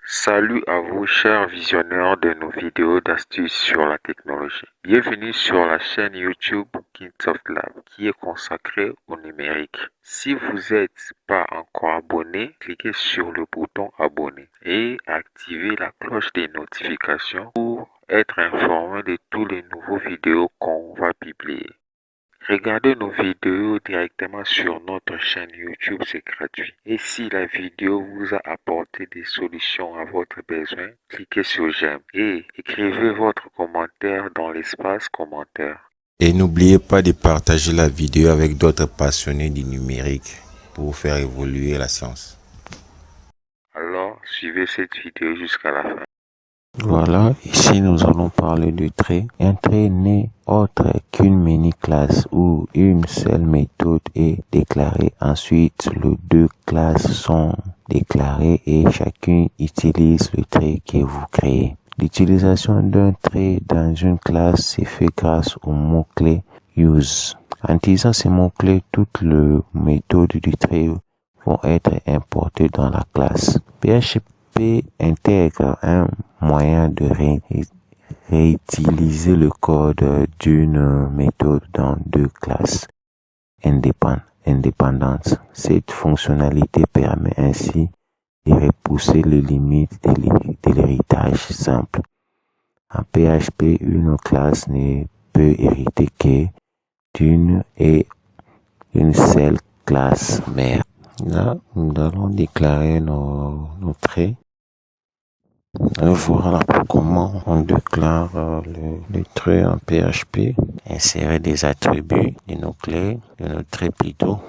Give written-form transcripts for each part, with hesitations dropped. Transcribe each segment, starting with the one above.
Salut à vous chers visionneurs de nos vidéos d'astuces sur la technologie. Bienvenue sur la chaîne YouTube Kingsoft Lab qui est consacrée au numérique. Si vous n'êtes pas encore abonné, cliquez sur le bouton abonner et activez la cloche des notifications pour être informé de tous les nouveaux vidéos qu'on va publier. Regardez nos vidéos directement sur notre chaîne YouTube, c'est gratuit. Et si la vidéo vous a apporté des solutions à votre besoin, cliquez sur j'aime et écrivez votre commentaire dans l'espace commentaire. Et n'oubliez pas de partager la vidéo avec d'autres passionnés du numérique pour faire évoluer la science. Alors, suivez cette vidéo jusqu'à la fin. Voilà, ici nous allons parler du trait. Un trait n'est autre qu'une mini-classe où une seule méthode est déclarée. Ensuite, les deux classes sont déclarées et chacune utilise le trait que vous créez. L'utilisation d'un trait dans une classe se fait grâce au mot-clé use. En utilisant ces mots-clés, toutes les méthodes du trait vont être importées dans la classe. PHP intègre un moyen de réutiliser le code d'une méthode dans deux classes indépendantes. Cette fonctionnalité permet ainsi de repousser les limites de l'héritage simple. En PHP, une classe ne peut hériter que d'une et une seule classe mère. Là, nous allons déclarer nos traits. Voilà comment on déclare le trait en PHP. Insérer des attributs de nos clés, de nos traits plutôt.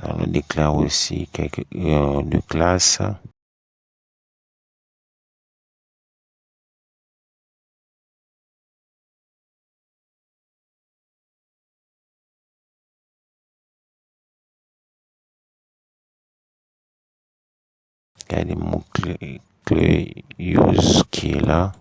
On déclare aussi quelques de classes. Il y a des mots-clés use qui est là.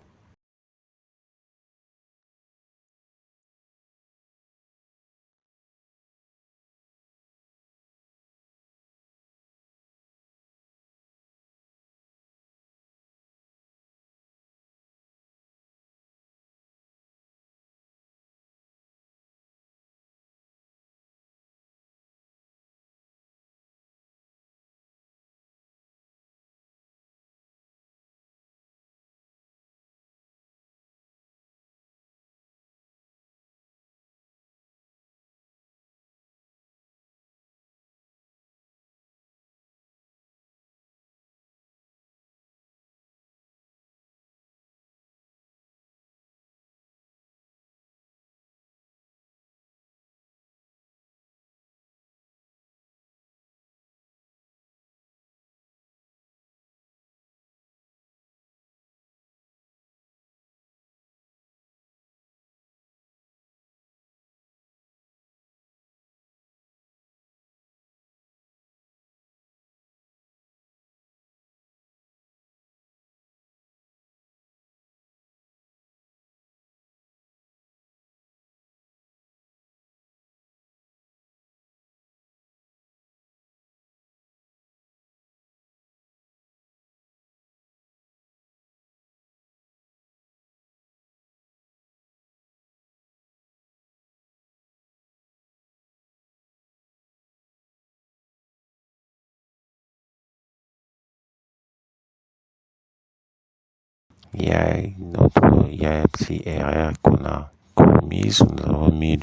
il y a un petit erreur qu'on a commise. Nous avons mis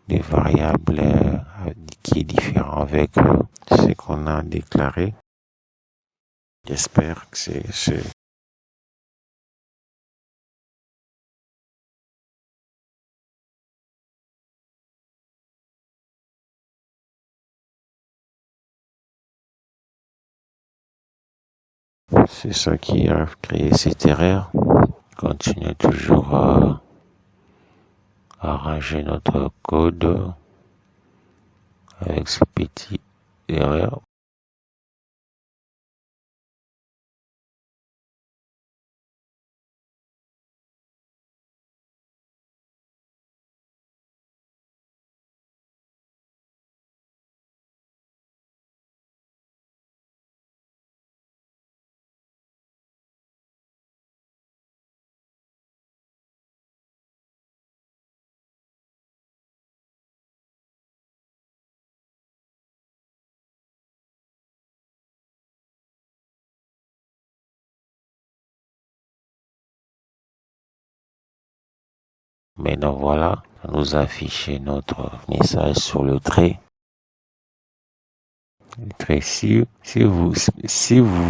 des variables qui est différent avec ce qu'on a déclaré. J'espère que c'est ça qui a créé cette erreur. Continuons toujours à arranger notre code avec ces petites erreurs. Maintenant voilà, ça nous a affiché notre message sur le trait. Si vous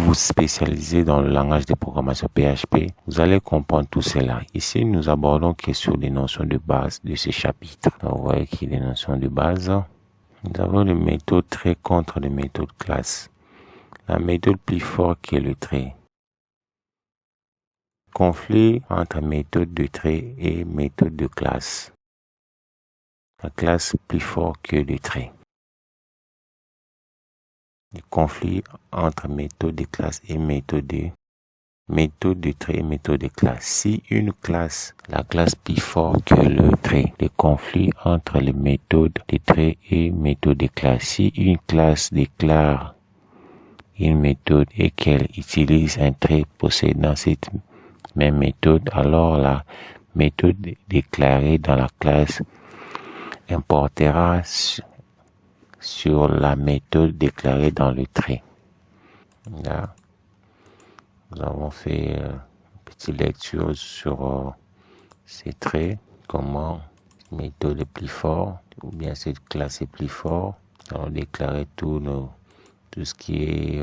vous spécialisez dans le langage de programmation PHP, vous allez comprendre tout cela. Ici, nous abordons que sur les notions de base de ce chapitre. Donc, vous voyez qu'il y a des notions de base. Nous avons les méthodes trait contre les méthodes classe. La méthode plus forte qui est le trait. Conflit entre méthode de trait et méthode de classe. La classe plus forte que le trait. Le conflit entre méthode de classe et méthode de trait et méthode de classe. Si une classe, la classe plus forte que le trait, le conflit entre les méthodes de trait et méthode de classe. Si une classe déclare une méthode et qu'elle utilise un trait possédant cette même méthode, alors la méthode déclarée dans la classe importera sur la méthode déclarée dans le trait. Là, nous avons fait une petite lecture sur ces traits, comment méthode est plus fort, ou bien cette classe est plus fort. Nous allons déclarer tout ce qui est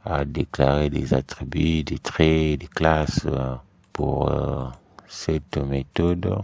à déclarer des attributs, des traits, des classes pour cette méthode.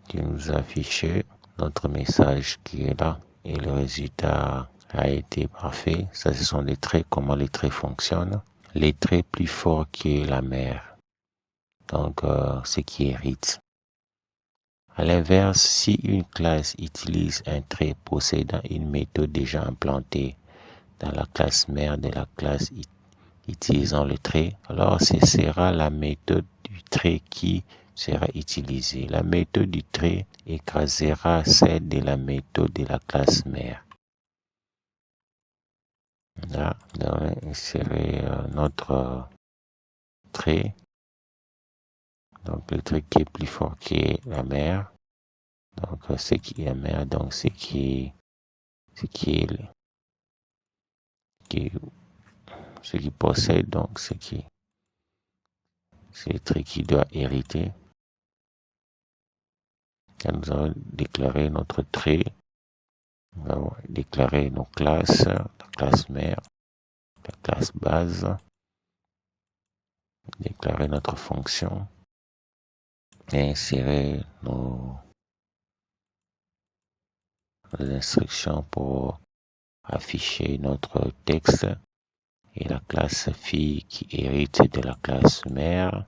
qui nous a affiché notre message qui est là et le résultat a été parfait. Ça, ce sont les traits, comment les traits fonctionnent. Les traits plus forts que la mère, donc ce qui hérite. À l'inverse, si une classe utilise un trait possédant une méthode déjà implantée dans la classe mère de la classe utilisant le trait, alors ce sera la méthode du trait qui sera utilisée. La méthode du trait écrasera celle de la méthode de la classe mère. Là, on va insérer notre trait. Donc le trait qui est plus fort que la mère. Donc ce qui est la mère, donc ce qui possède, donc c'est le trait qui doit hériter. Quand nous allons déclarer notre trait, nous allons déclarer nos classes, la classe mère, la classe base, déclarer notre fonction et insérer nos instructions pour afficher notre texte et la classe fille qui hérite de la classe mère.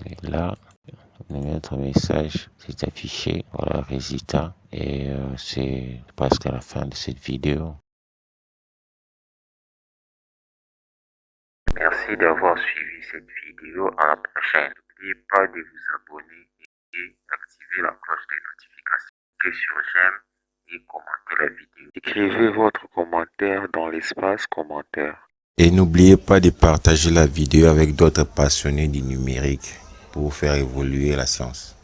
Et là, notre message s'est affiché, voilà le résultat. Et c'est presque à la fin de cette vidéo. Merci d'avoir suivi cette vidéo. À la prochaine. N'oubliez pas de vous abonner et activer la cloche de notification. Cliquez sur j'aime et commentez la vidéo. Écrivez votre commentaire dans l'espace commentaire. Et n'oubliez pas de partager la vidéo avec d'autres passionnés du numérique pour faire évoluer la science.